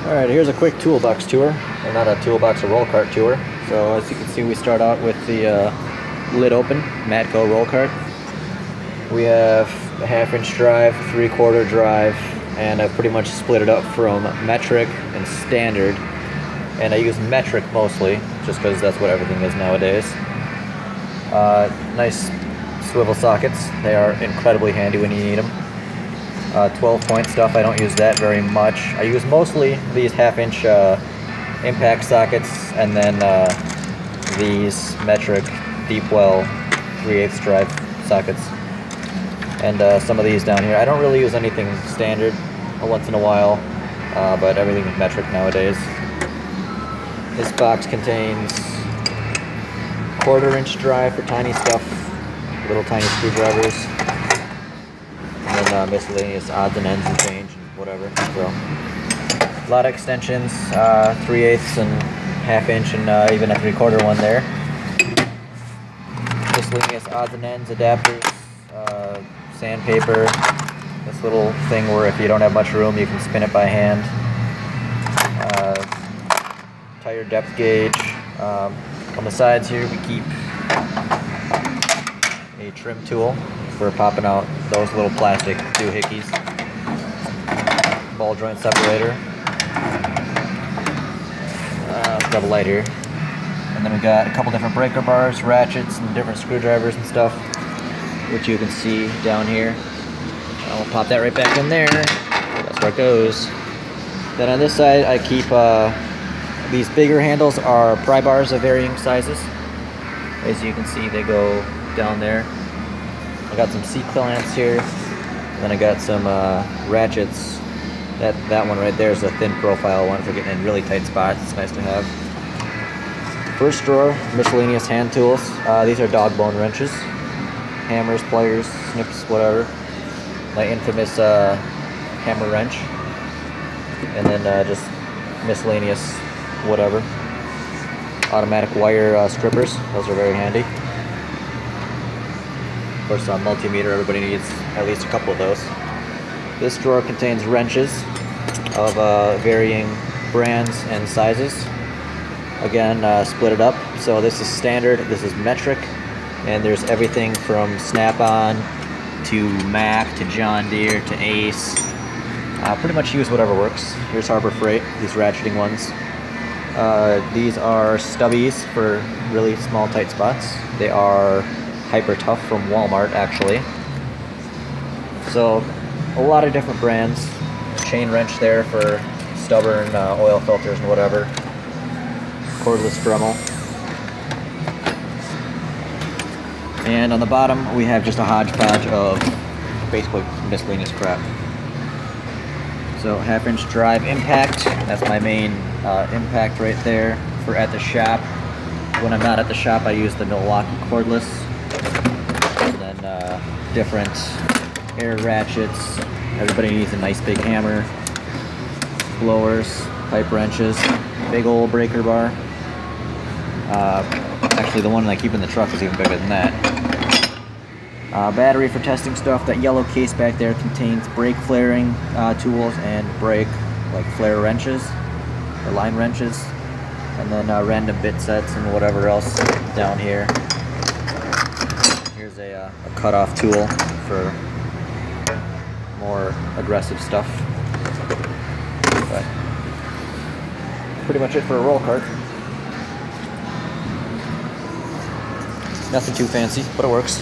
Alright, here's a quick toolbox tour, or not a toolbox, a roll cart tour. So as you can see, we start out with the lid open, Matco roll cart. We have a 1/2-inch drive, 3/4 drive, and I've pretty much split it up from metric and standard. And I use metric mostly, just because that's what everything is nowadays. Nice swivel sockets. They are incredibly handy when you need them. 12-point stuff, I don't use that very much. I use mostly these 1/2-inch impact sockets, and then these metric deep well 3/8 drive sockets, and some of these down here. I don't really use anything standard once in a while, but everything is metric nowadays. This box contains 1/4-inch drive for tiny stuff, little tiny screwdrivers, and then miscellaneous odds and ends and change and whatever. So a lot of extensions, 3/8 and 1/2-inch, and even a 3/4 one there. Miscellaneous odds and ends, adapters, sandpaper. This little thing where if you don't have much room, you can spin it by hand. Tire depth gauge. On the sides here, we keep a trim tool for popping out those little plastic doohickeys. Ball joint separator. Got a light here. And then we got a couple different breaker bars, ratchets, and different screwdrivers and stuff, which you can see down here. I'll pop that right back in there. That's where it goes. Then on this side, I keep these bigger handles are pry bars of varying sizes. As you can see, they go down there. I got some C-clamps here. Then I got some ratchets. That one right there is a thin profile one for getting in really tight spots. It's nice to have. First drawer, miscellaneous hand tools. These are dog bone wrenches, hammers, pliers, snips, whatever. My infamous hammer wrench, and then just miscellaneous whatever. Automatic wire strippers. Those are very handy. Of course, on multimeter, everybody needs at least a couple of those. This drawer contains wrenches of varying brands and sizes. Again, split it up. So this is standard, this is metric, and there's everything from Snap-on to Mac to John Deere to Ace. Pretty much use whatever works. Here's Harbor Freight, these ratcheting ones. These are stubbies for really small tight spots. They are Hyper Tough from Walmart, actually. So a lot of different brands. Chain wrench there for stubborn oil filters and whatever. Cordless Dremel. And on the bottom we have just a hodgepodge of basically miscellaneous crap. So 1/2-inch drive impact. That's my main impact right there for at the shop. When I'm not at the shop, I use the Milwaukee cordless. And then different air ratchets. Everybody needs a nice big hammer. Blowers, pipe wrenches, big old breaker bar. Actually, the one I keep in the truck is even bigger than that. Battery for testing stuff. That yellow case back there contains brake flaring tools and brake flare wrenches or line wrenches, and then random bit sets and whatever else down here. Here's a cutoff tool for more aggressive stuff. But pretty much it for a roll cart. Nothing too fancy, but it works.